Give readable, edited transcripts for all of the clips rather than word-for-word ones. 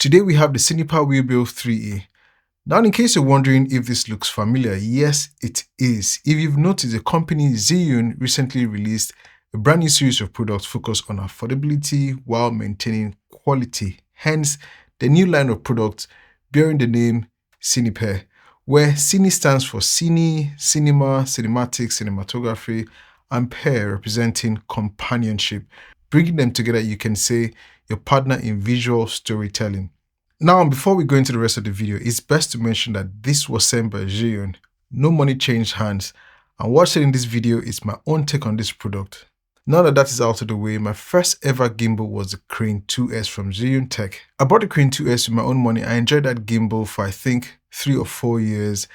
Today we have the Cinepeer Weebill 3E. Now in case you're wondering if this looks familiar, yes it is. If you've noticed, the company Zhiyun recently released a brand new series of products focused on affordability while maintaining quality. Hence, the new line of products bearing the name Cinepeer, where Cine stands for Cine, Cinema, Cinematic, Cinematography, and Peer representing companionship. Bringing them together, you can say your partner in visual storytelling. Now, before we go into the rest of the video, it's best to mention that this was sent by Zhiyun. No money changed hands, and what's said in this video is my own take on this product. Now that is out of the way, my first ever gimbal was the Crane 2S from Zhiyun Tech. I bought the Crane 2S with my own money. I enjoyed that gimbal for I think 3 or 4 years,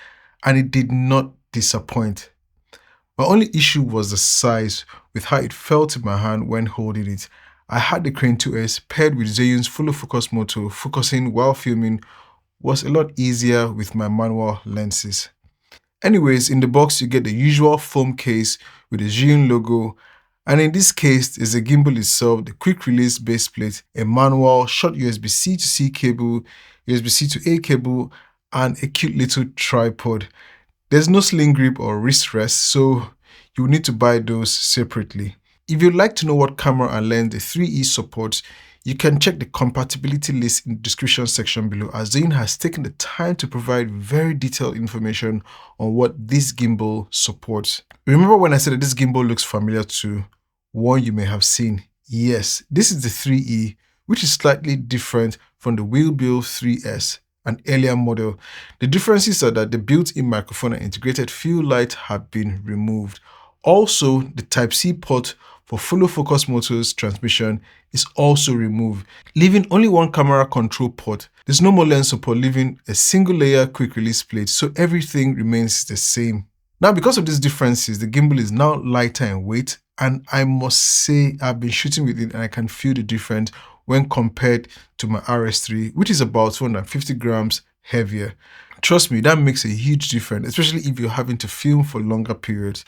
and it did not disappoint. My only issue was the size with how it felt in my hand when holding it. I had the Crane 2S paired with Zhiyun's full focus motor. Focusing while filming was a lot easier with my manual lenses. Anyways, in the box you get the usual foam case with the Zhiyun logo, and in this case is the gimbal itself, the quick release base plate, a manual, short USB-C to C cable, USB-C to A cable, and a cute little tripod. There's no sling grip or wrist rest, so you will need to buy those separately. If you'd like to know what camera and lens the 3E supports, you can check the compatibility list in the description section below, as Zhiyun has taken the time to provide very detailed information on what this gimbal supports. Remember when I said that this gimbal looks familiar to one you may have seen? Yes, this is the 3E, which is slightly different from the Weebill 3S, an earlier model. The differences are that the built-in microphone and integrated field light have been removed. Also, the Type-C port for full focus motor's transmission is also removed, leaving only one camera control port. There's no more lens support, leaving a single layer quick release plate, so everything remains the same. Now, because of these differences, the gimbal is now lighter in weight, and I must say I've been shooting with it and I can feel the difference when compared to my RS3, which is about 250 grams heavier. Trust me, that makes a huge difference, especially if you're having to film for longer periods.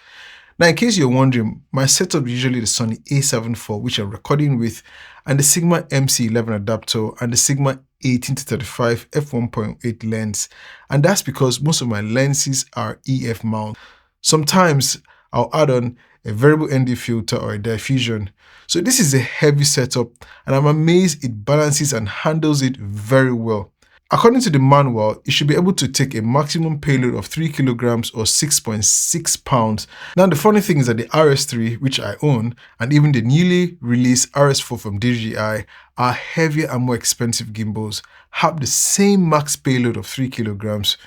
Now, in case you're wondering, my setup is usually the Sony A7iv IV, which I'm recording with, and the Sigma MC11 adapter, and the Sigma 18-35 f1.8 lens. And that's because most of my lenses are EF mount. Sometimes I'll add on a variable ND filter or a diffusion. So this is a heavy setup, and I'm amazed it balances and handles it very well. According to the manual, it should be able to take a maximum payload of 3 kilograms or 6.6 pounds. Now, the funny thing is that the RS3, which I own, and even the newly released RS4 from DJI are heavier and more expensive gimbals, have the same max payload of 3 kilograms,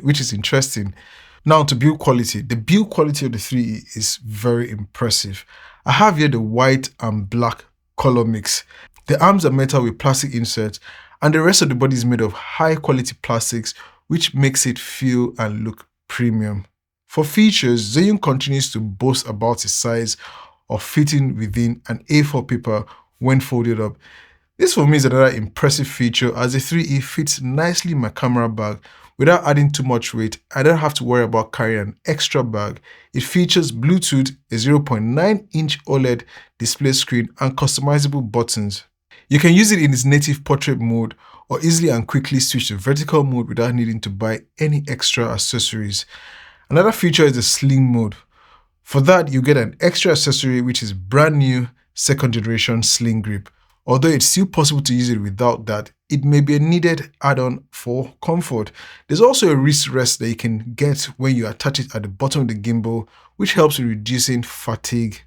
which is interesting. Now, to build quality, the build quality of the 3E is very impressive. I have here the white and black color mix. The arms are metal with plastic inserts, and the rest of the body is made of high quality plastics, which makes it feel and look premium. For features, Zhiyun continues to boast about its size of fitting within an A4 paper when folded up. This for me is another impressive feature, as the 3E fits nicely in my camera bag without adding too much weight. I don't have to worry about carrying an extra bag. It features Bluetooth, a 0.9-inch OLED display screen, and customizable buttons. You can use it in its native portrait mode or easily and quickly switch to vertical mode without needing to buy any extra accessories. Another feature is the sling mode. For that, you get an extra accessory, which is brand new 2nd generation sling grip. Although it's still possible to use it without that, it may be a needed add-on for comfort. There's also a wrist rest that you can get when you attach it at the bottom of the gimbal, which helps with reducing fatigue.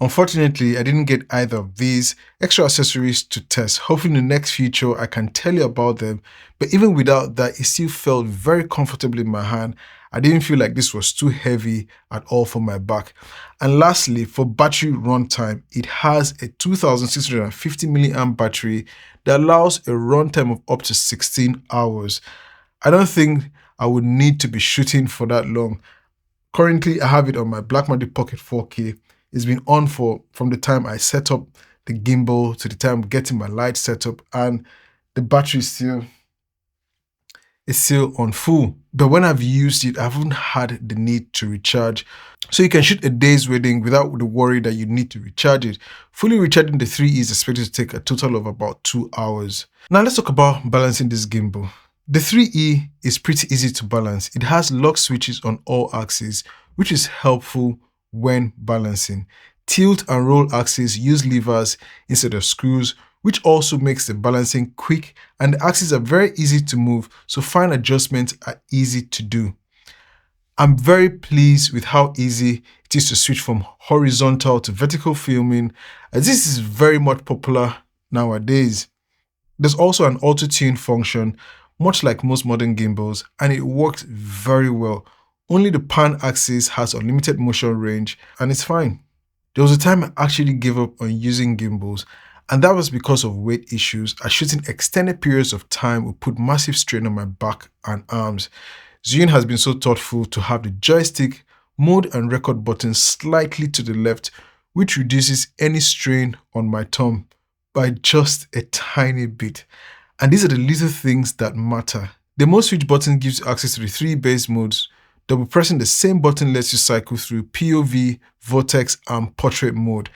Unfortunately, I didn't get either of these extra accessories to test. Hopefully in the next future I can tell you about them, but even without that, it still felt very comfortable in my hand. I didn't feel like this was too heavy at all for my back. And lastly, for battery runtime, it has a 2650 mAh battery that allows a runtime of up to 16 hours. I don't think I would need to be shooting for that long. Currently, I have it on my Blackmagic Pocket 4K. It's been on from the time I set up the gimbal to the time getting my light set up, and the battery still is still on full. But when I've used it, I haven't had the need to recharge. So you can shoot a day's wedding without the worry that you need to recharge it. Fully recharging the 3E is expected to take a total of about 2 hours. Now let's talk about balancing this gimbal. The 3E is pretty easy to balance. It has lock switches on all axes, which is helpful when balancing. Tilt and roll axes use levers instead of screws, which also makes the balancing quick, and the axes are very easy to move, so fine adjustments are easy to do. I'm very pleased with how easy it is to switch from horizontal to vertical filming, as this is very much popular nowadays. There's also an auto-tune function, much like most modern gimbals, and it works very well. Only the pan axis has unlimited motion range, and it's fine. There was a time I actually gave up on using gimbals, and that was because of weight issues, as shooting extended periods of time would put massive strain on my back and arms. Zhiyun has been so thoughtful to have the joystick, mode and record buttons slightly to the left, which reduces any strain on my thumb by just a tiny bit. And these are the little things that matter. The mode switch button gives you access to the 3 base modes. Double pressing the same button lets you cycle through POV, vortex, and portrait mode.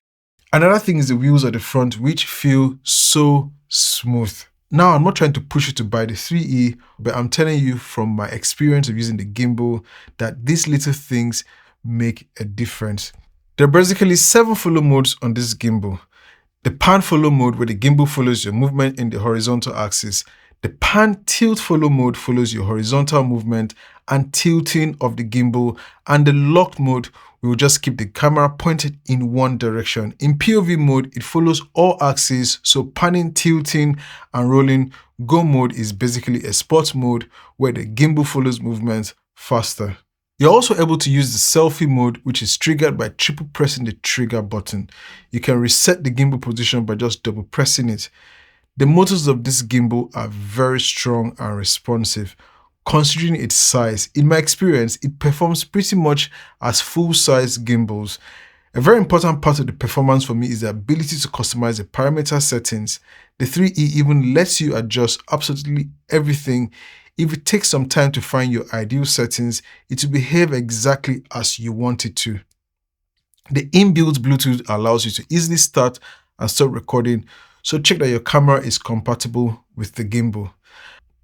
Another thing is the wheels at the front, which feel so smooth. Now, I'm not trying to push you to buy the 3E, but I'm telling you from my experience of using the gimbal that these little things make a difference. There are basically 7 follow modes on this gimbal. The pan follow mode, where the gimbal follows your movement in the horizontal axis. The pan tilt follow mode follows your horizontal movement and tilting of the gimbal, and the locked mode will just keep the camera pointed in one direction. In POV mode, it follows all axes, so panning, tilting, and rolling. Go mode is basically a sports mode where the gimbal follows movement faster. You're also able to use the selfie mode, which is triggered by triple pressing the trigger button. You can reset the gimbal position by just double pressing it. The motors of this gimbal are very strong and responsive. Considering its size, in my experience, it performs pretty much as full-size gimbals. A very important part of the performance for me is the ability to customize the parameter settings. The 3E even lets you adjust absolutely everything. If it takes some time to find your ideal settings, it will behave exactly as you want it to. The inbuilt Bluetooth allows you to easily start and stop recording, so check that your camera is compatible with the gimbal.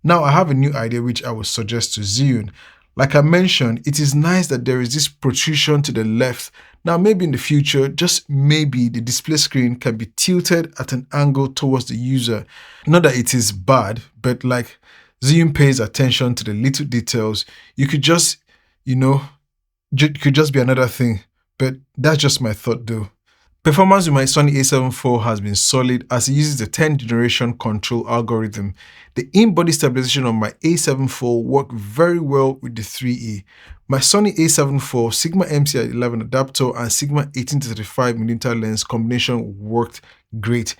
Now I have a new idea which I would suggest to Zhiyun. Like I mentioned, it is nice that there is this protrusion to the left. Now maybe in the future, just maybe the display screen can be tilted at an angle towards the user. Not that it is bad, but like Zhiyun pays attention to the little details. You could just, could just be another thing. But that's just my thought though. Performance with my Sony A7 IV has been solid as it uses the 10th generation control algorithm. The in-body stabilization on my A7 IV worked very well with the 3E. My Sony A7 IV Sigma MC11 adapter and Sigma 18-35mm lens combination worked great.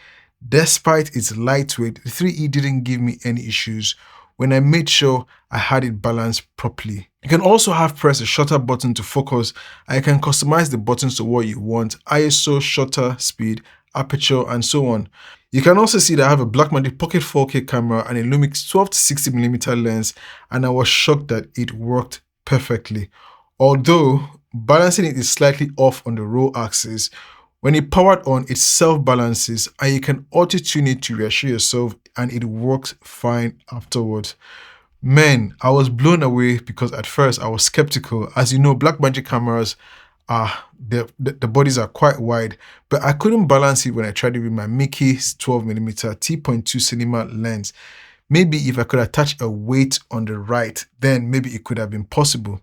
Despite its lightweight, the 3E didn't give me any issues when I made sure I had it balanced properly. You can also press the shutter button to focus, and you can customize the buttons to what you want: ISO, shutter speed, aperture, and so on. You can also see that I have a Blackmagic Pocket 4K camera and a Lumix 12-60mm lens, and I was shocked that it worked perfectly. Although balancing it is slightly off on the roll axis, when it powered on, it self-balances, and you can auto-tune it to reassure yourself, and it works fine afterwards. Man, I was blown away because at first I was skeptical. As you know, Blackmagic cameras the bodies are quite wide, but I couldn't balance it when I tried it with my Mickey's 12mm t.2 cinema lens. Maybe if I could attach a weight on the right, then maybe it could have been possible.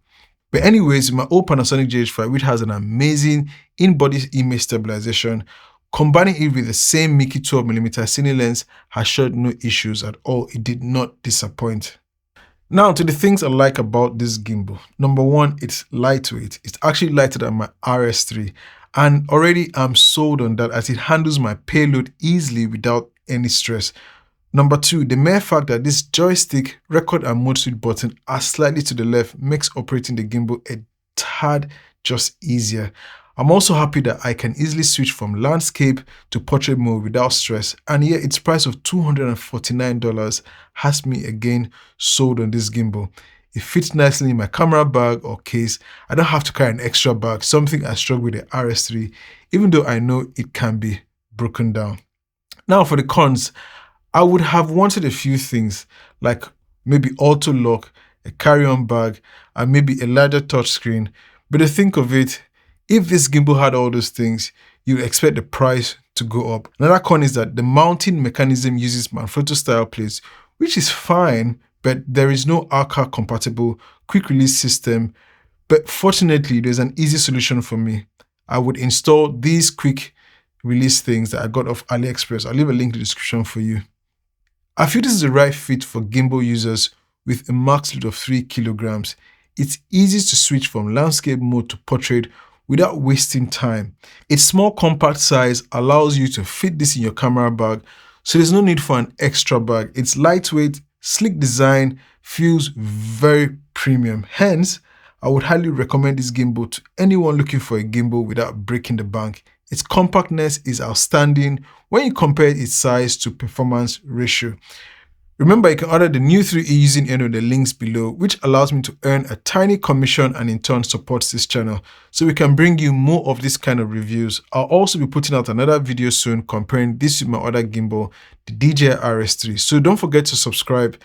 But anyways, my old Panasonic GH5, which has an amazing in-body image stabilization, combining it with the same Mickey 12mm cine lens has showed no issues at all. It did not disappoint. Now to the things I like about this gimbal. Number one, it's lightweight. It's actually lighter than my RS3, and already I'm sold on that as it handles my payload easily without any stress. Number two, the mere fact that this joystick, record and mode switch button are slightly to the left makes operating the gimbal a tad just easier. I'm also happy that I can easily switch from landscape to portrait mode without stress, and yet its price of $249 has me again sold on this gimbal. It fits nicely in my camera bag or case. I don't have to carry an extra bag, something I struggle with the RS3, even though I know it can be broken down. Now for the cons, I would have wanted a few things like maybe auto lock, a carry-on bag, and maybe a larger touchscreen. But to think of it, if this gimbal had all those things, you'd expect the price to go up. Another con is that the mounting mechanism uses Manfrotto style plates, which is fine, but there is no 𝐬𝐸 compatible quick release system. But fortunately, there's an easy solution for me. I would install these quick release things that I got off AliExpress. I'll leave a link in the description for you. I feel this is the right fit for gimbal users with a max load of 3 kilograms. It's easy to switch from landscape mode to portrait without wasting time. Its small compact size allows you to fit this in your camera bag, so there's no need for an extra bag. It's lightweight, sleek design, feels very premium. Hence, I would highly recommend this gimbal to anyone looking for a gimbal without breaking the bank. Its compactness is outstanding when you compare its size to performance ratio. Remember, you can order the new 3E using any of the links below, which allows me to earn a tiny commission and in turn supports this channel, so we can bring you more of this kind of reviews. I'll also be putting out another video soon comparing this with my other gimbal, the DJI RS3, so don't forget to subscribe.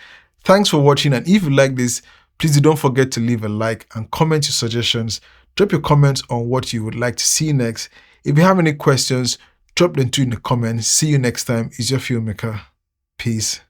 Thanks for watching, and if you like this, please don't forget to leave a like and comment your suggestions. Drop your comments on what you would like to see next. If you have any questions, drop them too in the comments. See you next time. It's your Filmmaker. Peace.